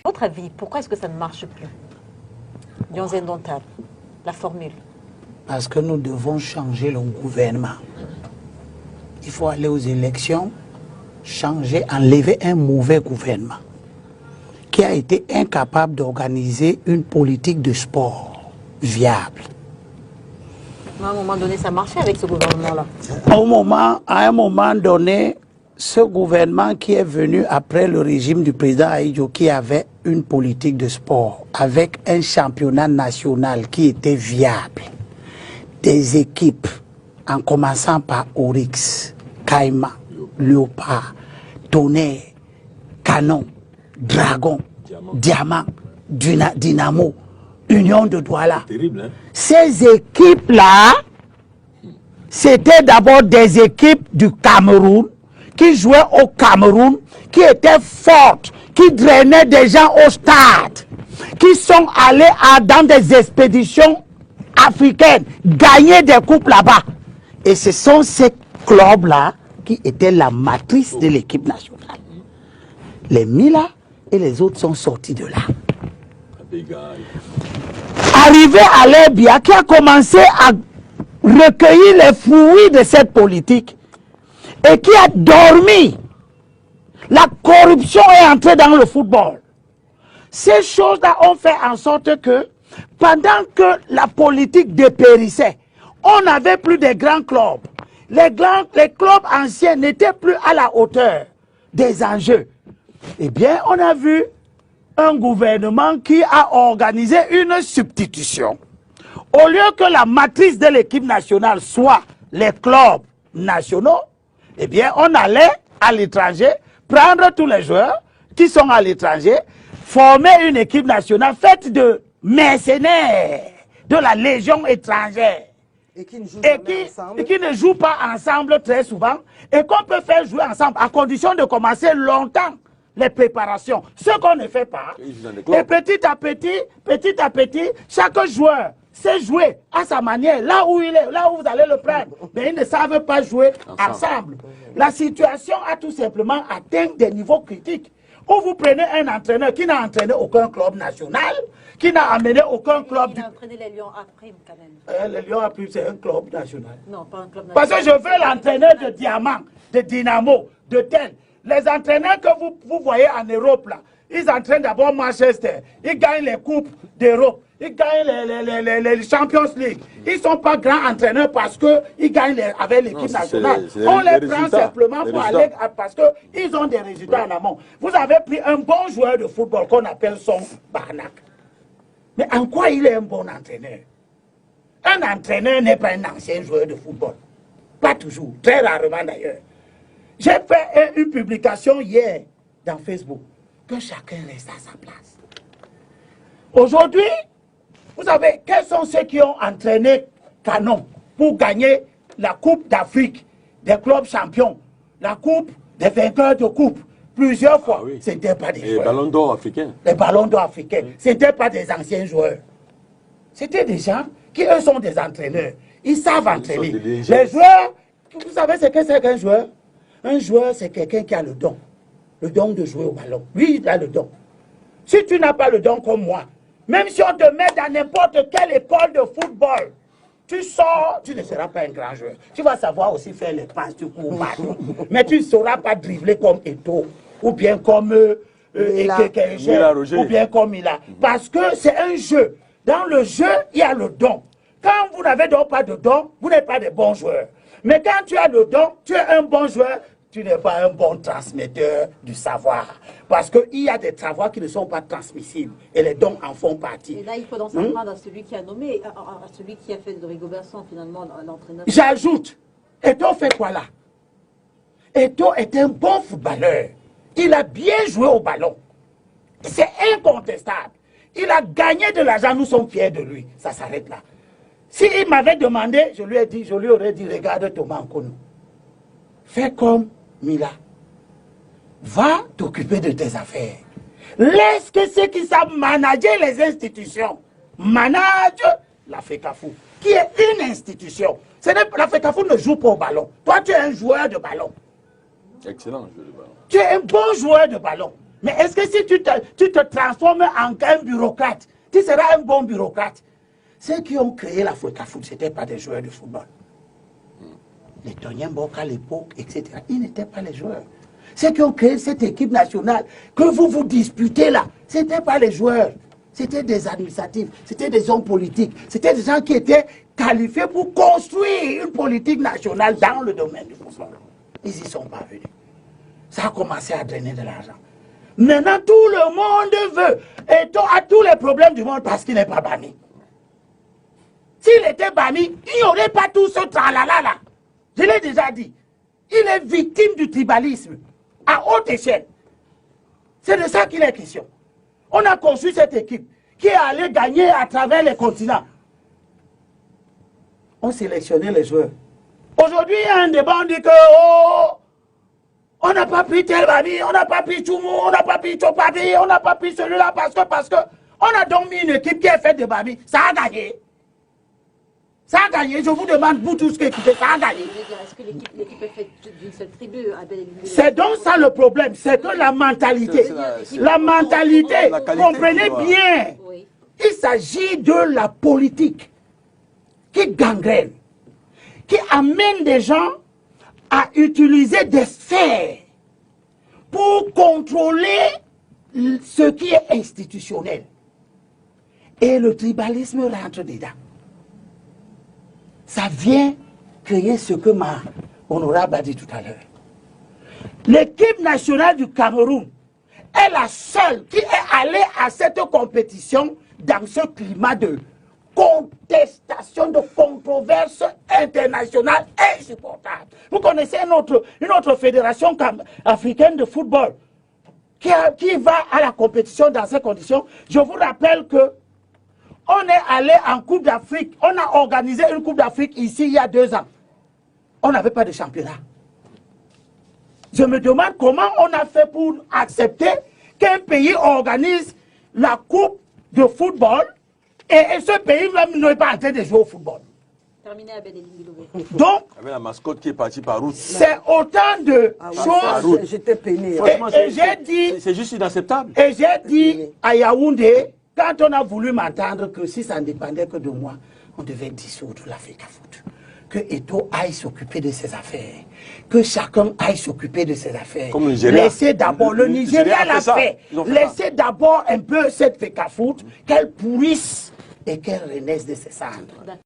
À votre avis, pourquoi est-ce que ça ne marche plus? Lions indomptables, la formule. Parce que nous devons changer le gouvernement. Il faut aller aux élections, changer, enlever un mauvais gouvernement qui a été incapable d'organiser une politique de sport viable. À un moment donné, ça marchait avec ce gouvernement-là. À un moment donné, ce gouvernement qui est venu après le régime du président Ahidjo, qui avait une politique de sport avec un championnat national qui était viable, des équipes, en commençant par Oryx, Caïman, Léopard, Tonnerre, Canon, Dragon, Diamant, Dynamo, Union de Douala. Terrible, hein? Ces équipes-là, c'était d'abord des équipes du Cameroun, qui jouaient au Cameroun, qui étaient fortes, qui drainaient des gens au stade, qui sont allés dans des expéditions africaines, gagner des coupes là-bas. Et ce sont ces clubs-là qui étaient la matrice de l'équipe nationale. Les Mila et les autres sont sortis de là. Arrivé à l'Ebia, qui a commencé à recueillir les fruits de cette politique et qui a dormi. La corruption est entrée dans le football. Ces choses-là ont fait en sorte que, pendant que la politique dépérissait, on n'avait plus de grands clubs. Les clubs anciens n'étaient plus à la hauteur des enjeux. Eh bien, on a vu un gouvernement qui a organisé une substitution. Au lieu que la matrice de l'équipe nationale soit les clubs nationaux, eh bien, on allait à l'étranger prendre tous les joueurs qui sont à l'étranger, former une équipe nationale faite de mercenaires de la Légion étrangère. Et qui ne jouent pas ensemble très souvent et qu'on peut faire jouer ensemble à condition de commencer longtemps les préparations. Ce qu'on ne fait pas. Et petit à petit, chaque joueur sait jouer à sa manière, là où il est, là où vous allez le prendre. Mais ils ne savent pas jouer ensemble. La situation a tout simplement atteint des niveaux critiques. Où vous prenez un entraîneur qui n'a entraîné aucun club national, qui n'a amené aucun club. Il a entraîné les Lions à Prime quand même. Les Lions à Prime, c'est un club national. Non, pas un club national. Parce que je veux l'entraîneur de Diamant, de Dynamo, de tel. Les entraîneurs que vous voyez en Europe, là, ils entraînent d'abord Manchester. Ils gagnent les coupes d'Europe. Ils gagnent les Champions League. Ils ne sont pas grands entraîneurs parce qu'ils gagnent avec l'équipe nationale. On les prend simplement pour aller parce qu'ils ont des résultats en amont. Vous avez pris un bon joueur de football qu'on appelle Son Barnak. Mais en quoi il est un bon entraîneur? Un entraîneur n'est pas un ancien joueur de football. Pas toujours, très rarement d'ailleurs. J'ai fait une publication hier dans Facebook que chacun reste à sa place. Aujourd'hui, vous savez, quels sont ceux qui ont entraîné Canon pour gagner la Coupe d'Afrique des clubs champions, la Coupe des vainqueurs de Coupe, plusieurs fois? Oui. Ce n'étaient pas des joueurs. Les ballons d'or africains. Les ballons d'or africains. Oui. Ce n'étaient pas des anciens joueurs. C'était des gens qui, eux, sont des entraîneurs. Ils savent entraîner. Les joueurs, vous savez ce que c'est qu'un joueur? Un joueur, c'est quelqu'un qui a le don de jouer au ballon. Lui, il a le don. Si tu n'as pas le don comme moi, même si on te met dans n'importe quelle école de football, tu sors, tu ne seras pas un grand joueur. Tu vas savoir aussi faire les passes du coup au ballon. Mais tu ne sauras pas dribbler comme Eto'o, ou bien comme ou bien comme Mila. Parce que c'est un jeu. Dans le jeu, il y a le don. Quand vous n'avez donc pas de don, vous n'êtes pas de bons joueurs. Mais quand tu as le don, tu es un bon joueur, tu n'es pas un bon transmetteur du savoir. Parce qu'il y a des savoirs qui ne sont pas transmissibles. Et les dons en font partie. Et là, il faut donc s'en prendre à celui qui a nommé, à celui qui a fait de Rigobert finalement l'entraîneur. J'ajoute, Eto'o fait quoi là? Eto'o est un bon footballeur. Il a bien joué au ballon. C'est incontestable. Il a gagné de l'argent, nous sommes fiers de lui. Ça s'arrête là. S'il m'avait demandé, je lui aurais dit, regarde Thomas Nkonou. Fais comme Mila. Va t'occuper de tes affaires. Laisse que ceux qui savent manager les institutions managent la FECAFOOT, qui est une institution. La FECAFOOT ne joue pas au ballon. Toi, tu es un joueur de ballon. Excellent joueur de ballon. Tu es un bon joueur de ballon. Mais est-ce que si tu te transformes en un bureaucrate, tu seras un bon bureaucrate? Ceux qui ont créé la FECAFOOT, ce n'étaient pas des joueurs de football. Les Tonien Boka à l'époque, etc., ils n'étaient pas les joueurs. Ceux qui ont créé cette équipe nationale, que vous disputez là, ce n'étaient pas les joueurs. C'était des administratifs, c'était des hommes politiques, c'était des gens qui étaient qualifiés pour construire une politique nationale dans le domaine du football. Ils n'y sont pas venus. Ça a commencé à drainer de l'argent. Maintenant, tout le monde veut. Et a tous les problèmes du monde parce qu'il n'est pas banni. S'il était banni, il n'y aurait pas tout ce tralala là. Je l'ai déjà dit. Il est victime du tribalisme à haute échelle. C'est de ça qu'il est question. On a construit cette équipe qui est allée gagner à travers les continents. On sélectionnait les joueurs. Aujourd'hui, il y a un débat, on dit que on n'a pas pris tel Babi, on n'a pas pris Choumou, on n'a pas pris Chopadi, on n'a pas pris celui-là parce que on a donc mis une équipe qui est faite de Babi. Ça a gagné. Ça a gagné. Je vous demande, vous tous qui écoutez, ça a gagné. Est-ce que l'équipe est faite d'une seule tribu? C'est donc ça le problème. C'est que la mentalité. La mentalité, comprenez bien. Oui. Il s'agit de la politique qui gangrène, qui amène des gens à utiliser des sphères pour contrôler ce qui est institutionnel. Et le tribalisme rentre dedans. Ça vient créer ce que ma honorable a dit tout à l'heure. L'équipe nationale du Cameroun est la seule qui est allée à cette compétition dans ce climat de contestation, de controverse internationale insupportable. Vous connaissez une autre fédération africaine de football qui va à la compétition dans ces conditions. Je vous rappelle que on est allé en Coupe d'Afrique, on a organisé une Coupe d'Afrique ici il y a 2 ans. On n'avait pas de championnat. Je me demande comment on a fait pour accepter qu'un pays organise la Coupe de football et ce pays même n'est pas en train de jouer au football. Terminé à Bedeling. Donc, avec la mascotte qui est partie par route. c'est autant de choses. J'étais peiné. Et j'ai dit, C'est juste inacceptable. et j'ai dit à Yaoundé, quand on a voulu m'entendre que si ça ne dépendait que de moi, on devait dissoudre la FECAFOOT. Que Eto'o aille s'occuper de ses affaires. Que chacun aille s'occuper de ses affaires. Comme le Nigeria. Laissez d'abord, le Nigeria l'a fait. Ils ont fait Laissez d'abord un peu cette FECAFOOT, qu'elle pourrisse et qu'elle renaisse de ses cendres.